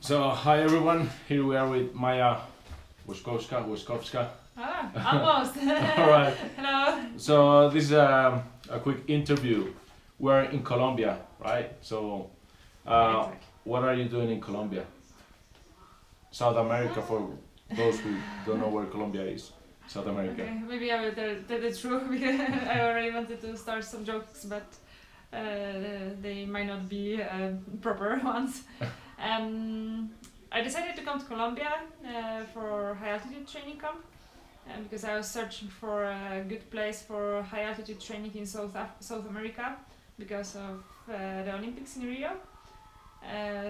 So hi everyone, here we are with Maja Wloszczowska. Almost. Alright, Hello. so this is a quick interview. We're in Colombia, right? So Exactly. what are you doing in Colombia? South America, for those who don't know where Colombia is. South America. Okay, maybe I will tell the truth because I already wanted to start some jokes, but they might not be proper ones. I decided to come to Colombia for high altitude training camp because I was searching for a good place for high altitude training in South America because of the Olympics in Rio.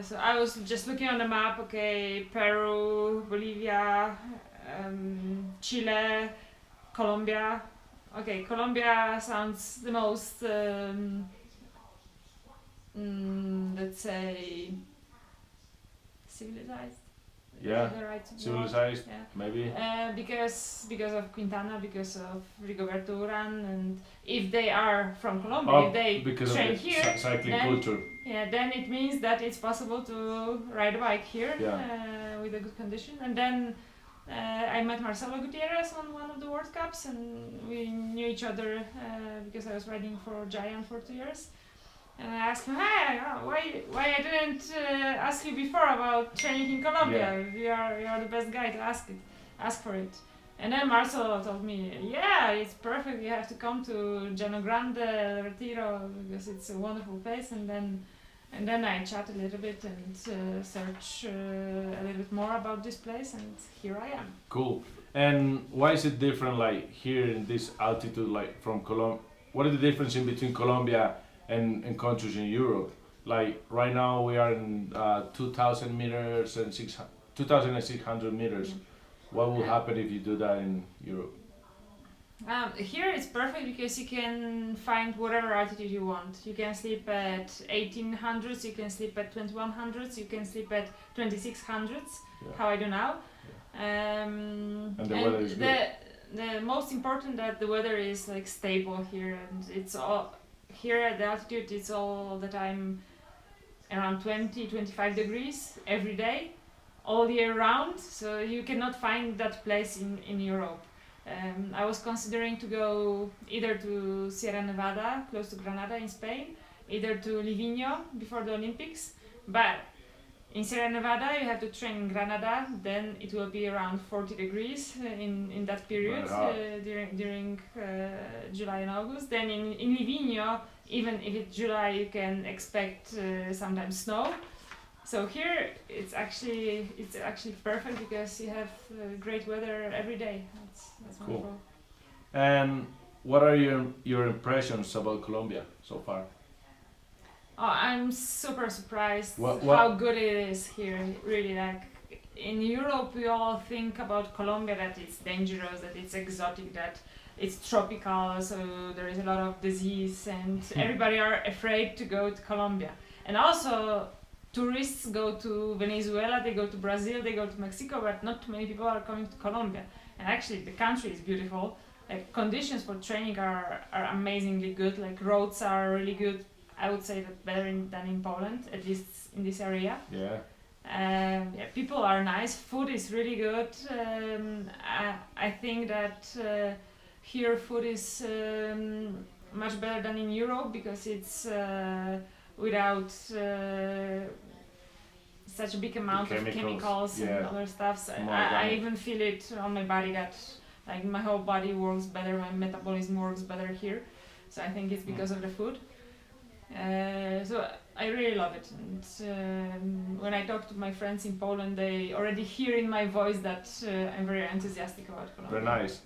So I was just looking on the map, okay, Peru, Bolivia, Chile, Colombia. Okay, Colombia sounds the most, let's say, civilized. Yeah, Is that the right word? civilized, Yeah. maybe. Because of Quintana, because of Rigoberto Urán, and if they are from Colombia, Oh, if they because train of the here, cycling then- culture. yeah, then it means that it's possible to ride a bike here with a good condition. And then I met Marcelo Gutierrez on one of the World Cups, and we knew each other because I was riding for Giant for 2 years. And I asked him, "Hey, why I didn't ask you before about training in Colombia? You are the best guy to ask for it." And then Marcelo told me, "Yeah, it's perfect. You have to come to Llano Grande, Retiro, because it's a wonderful place." And then I chat a little bit and search a little bit more about this place, and here I am. Cool. And why is it different, like here in this altitude, like from Colombia? What is the difference in between Colombia and countries in Europe? Like right now we are in 2,000 meters and 2,600 meters. Mm. What will happen if you do that in Europe? Here it's perfect because you can find whatever altitude you want. You can sleep at 1800s, you can sleep at 2100s, you can sleep at 2600s, Yeah. how I do now. And the weather is good. The most important that the weather is like stable here, and it's all here at the altitude. It's all the time around 20-25 degrees every day, all year round. So you cannot find that place in Europe. I was considering to go either to Sierra Nevada, close to Granada in Spain, either to Livigno before the Olympics, but in Sierra Nevada you have to train in Granada, then it will be around 40 degrees in that period during July and August. Then in Livigno, even if it's July, you can expect sometimes snow. So here it's actually perfect because you have great weather every day. That's Cool. wonderful. And what are your impressions about Colombia so far? Oh, I'm super surprised What- how good it is here. Really, like in Europe, we all think about Colombia that it's dangerous, that it's exotic, that it's tropical, so there is a lot of disease, and everybody are afraid to go to Colombia. And also, tourists go to Venezuela, they go to Brazil, they go to Mexico, but not too many people are coming to Colombia. And actually, the country is beautiful. Like conditions for training are amazingly good. Like roads are really good. I would say that better than in Poland, at least in this area. Yeah. Yeah, people are nice. Food is really good. I think that here food is much better than in Europe because it's without such a big amount of chemicals and yeah. other stuff. So More I organic. even feel it on my body that like my whole body works better, my metabolism works better here. So I think it's because of the food. So I really love it. And when I talk to my friends in Poland, they already hear in my voice that I'm very enthusiastic about Colombia. Very nice.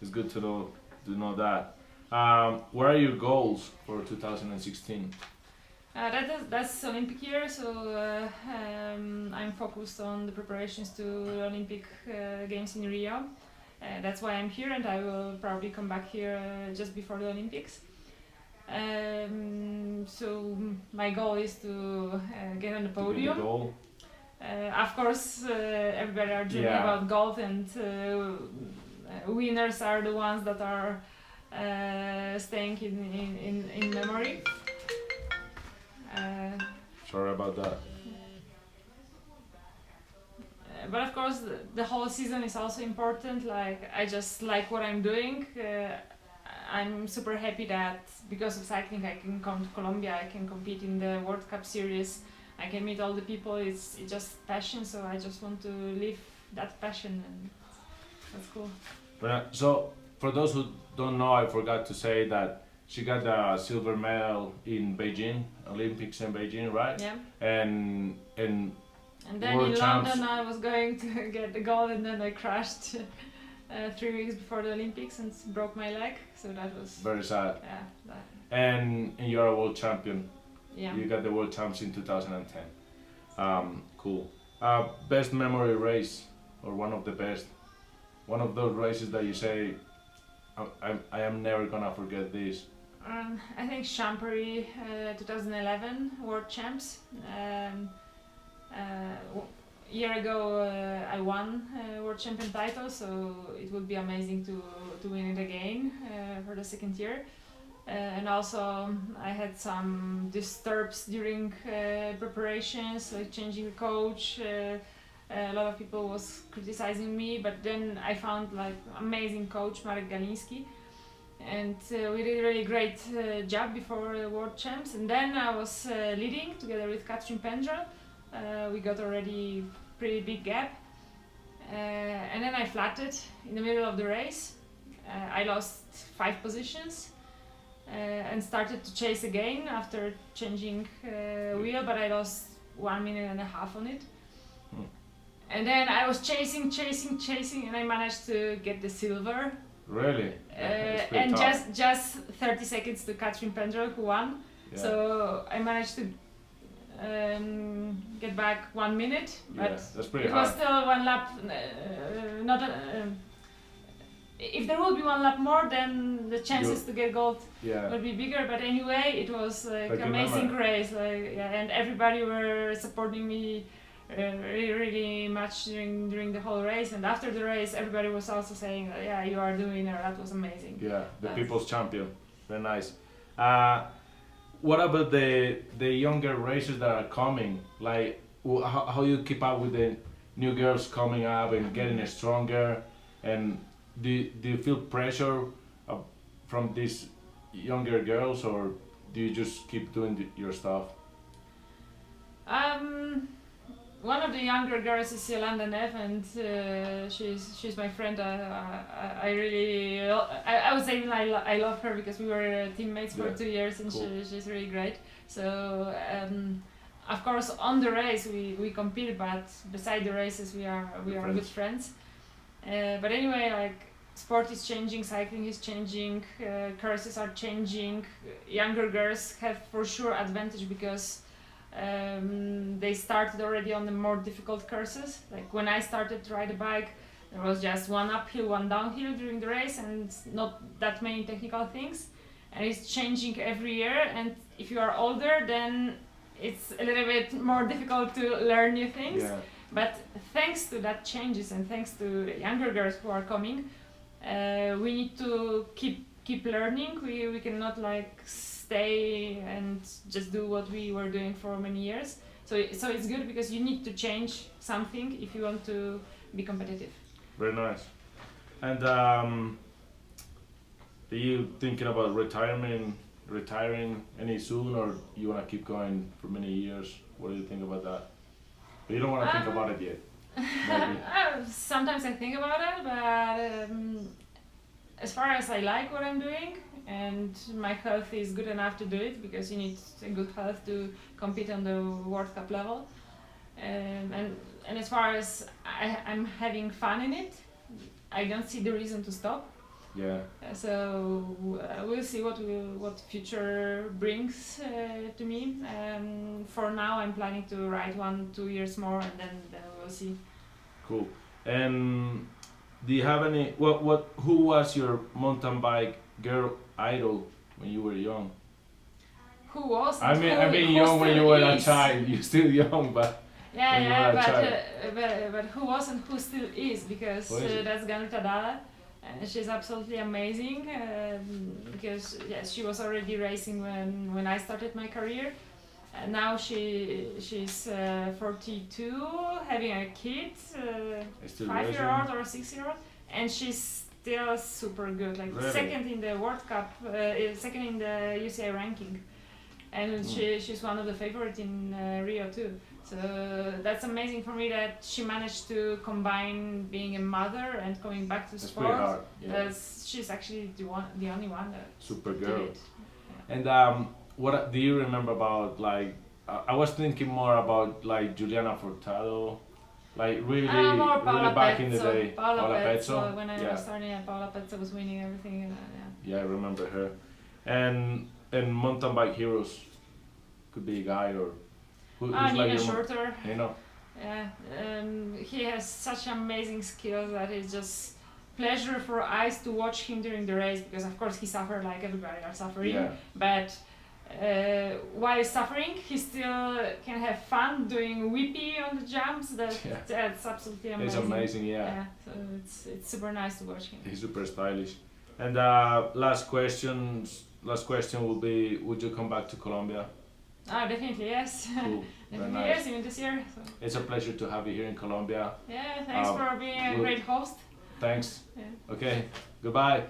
It's good to know that. What are your goals for 2016? That's Olympic year, so I'm focused on the preparations to the Olympic Games in Rio. That's why I'm here, and I will probably come back here just before the Olympics. So my goal is to get on the To get podium. the goal? Of course, everybody are dreaming Yeah. about gold, and winners are the ones that are staying in memory. Sorry about that. but of course the whole season is also important. Like I just like what I'm doing. I'm super happy that because of cycling I can come to Colombia, I can compete in the World Cup series, I can meet all the people. It's just passion, so I just want to live that passion, and that's cool. So for those who don't know, I forgot to say that she got the silver medal in Beijing, Olympics in Beijing, right? Yeah. And then World in champs. London I was going to get the gold, and then I crashed 3 weeks before the Olympics and broke my leg. So that was very sad. Yeah. And you're a world champion. Yeah. You got the world champs in 2010. Cool. Best memory race, or one of the best. One of those races that you say, I am never gonna forget this. I think Champéry 2011 World Champs. Year ago I won World Champion title, so it would be amazing to win it again for the second year. And also I had some disturbs during preparations, like changing the coach. A lot of people was criticizing me, but then I found like amazing coach Marek Galiński, and we did a really great job before the World Champs. And then I was leading together with Katrin Pendrell. We got already pretty big gap, and then I flatted in the middle of the race. I lost 5 positions and started to chase again after changing wheel, but I lost 1.5 minutes on it. And then I was chasing, and I managed to get the silver. Really? And just 30 seconds to Katrin Pendrell, who won. Yeah. So I managed to get back 1 minute, but that's pretty it hard. was still 1 lap. If there would be 1 lap more, then the chances to get gold would be bigger. But anyway, it was like amazing race. And everybody were supporting me really much during the whole race. And after the race, everybody was also saying, "Yeah, you are doing it. That was amazing." Yeah, the people's champion. Very nice. What about the younger racers that are coming? Like, how you keep up with the new girls coming up and getting stronger? And do you feel pressure from these younger girls, or do you just keep doing your stuff? One of the younger girls is Yolanda Neff, and she's my friend. I really, I would say I love her because we were teammates for 2 years, and cool. She's really great. So of course on the race we compete, but beside the races we are good friends. But anyway, like, sport is changing, cycling is changing, courses are changing. Younger girls have for sure advantage because they started already on the more difficult courses. Like when I started to ride a bike, there was just 1 uphill, 1 downhill during the race, and not that many technical things. And it's changing every year, and if you are older, then it's a little bit more difficult to learn new things. Yeah. But thanks to that changes, and thanks to the younger girls who are coming, we need to keep learning. We cannot like stay and just do what we were doing for many years. So it's good because you need to change something if you want to be competitive. Very nice. And are you thinking about retiring any soon, or you want to keep going for many years? What do you think about that? But you don't want to think about it yet. Sometimes I think about it, but as far as I like what I'm doing and my health is good enough to do it, because you need a good health to compete on the World Cup level, and as far as I'm having fun in it, I don't see the reason to stop. Yeah. So we'll see what future brings to me. For now, I'm planning to ride 1-2 years more, and then we'll see. Cool. And do you have any? Who was your mountain bike girl idol when you were young? Who was? I mean, young when you were a child. You're still young, but. But who was and who still is? Because that's Ganuta Dalla. She's absolutely amazing, because she was already racing when I started my career, And now she's 42, having a kid, Still 5-year-old or a 6-year-old, and she's still super good. Like Really? second in the World Cup, second in the UCI ranking, and she's one of the favorites in Rio too. So that's amazing for me that she managed to combine being a mother and coming back to That's sport. pretty hard. Yeah. She's actually the only one that Super did girl. it. And what do you remember about like? I was thinking more about like Juliana Furtado, like really, More Paola really back in the Pezzo. day. Paola Pezzo. Pezzo. When I Yeah. was starting, Paola Pezzo was winning everything. Yeah, I remember her. And mountain bike heroes could be a guy or who's like Nina your Shorter. you know. Yeah, he has such amazing skills that it's just pleasure for eyes to watch him during the race, because of course he suffered like everybody are suffering, Yeah. but while suffering he still can have fun doing whippy on the jumps. That's absolutely amazing. It's amazing, yeah. So it's super nice to watch him. He's super stylish. And last question will be: would you come back to Colombia? Definitely yes. Cool. Very Definitely nice. yes, even this year. So. It's a pleasure to have you here in Colombia. Yeah, thanks for being a great host. Thanks. Yeah. Okay. Goodbye.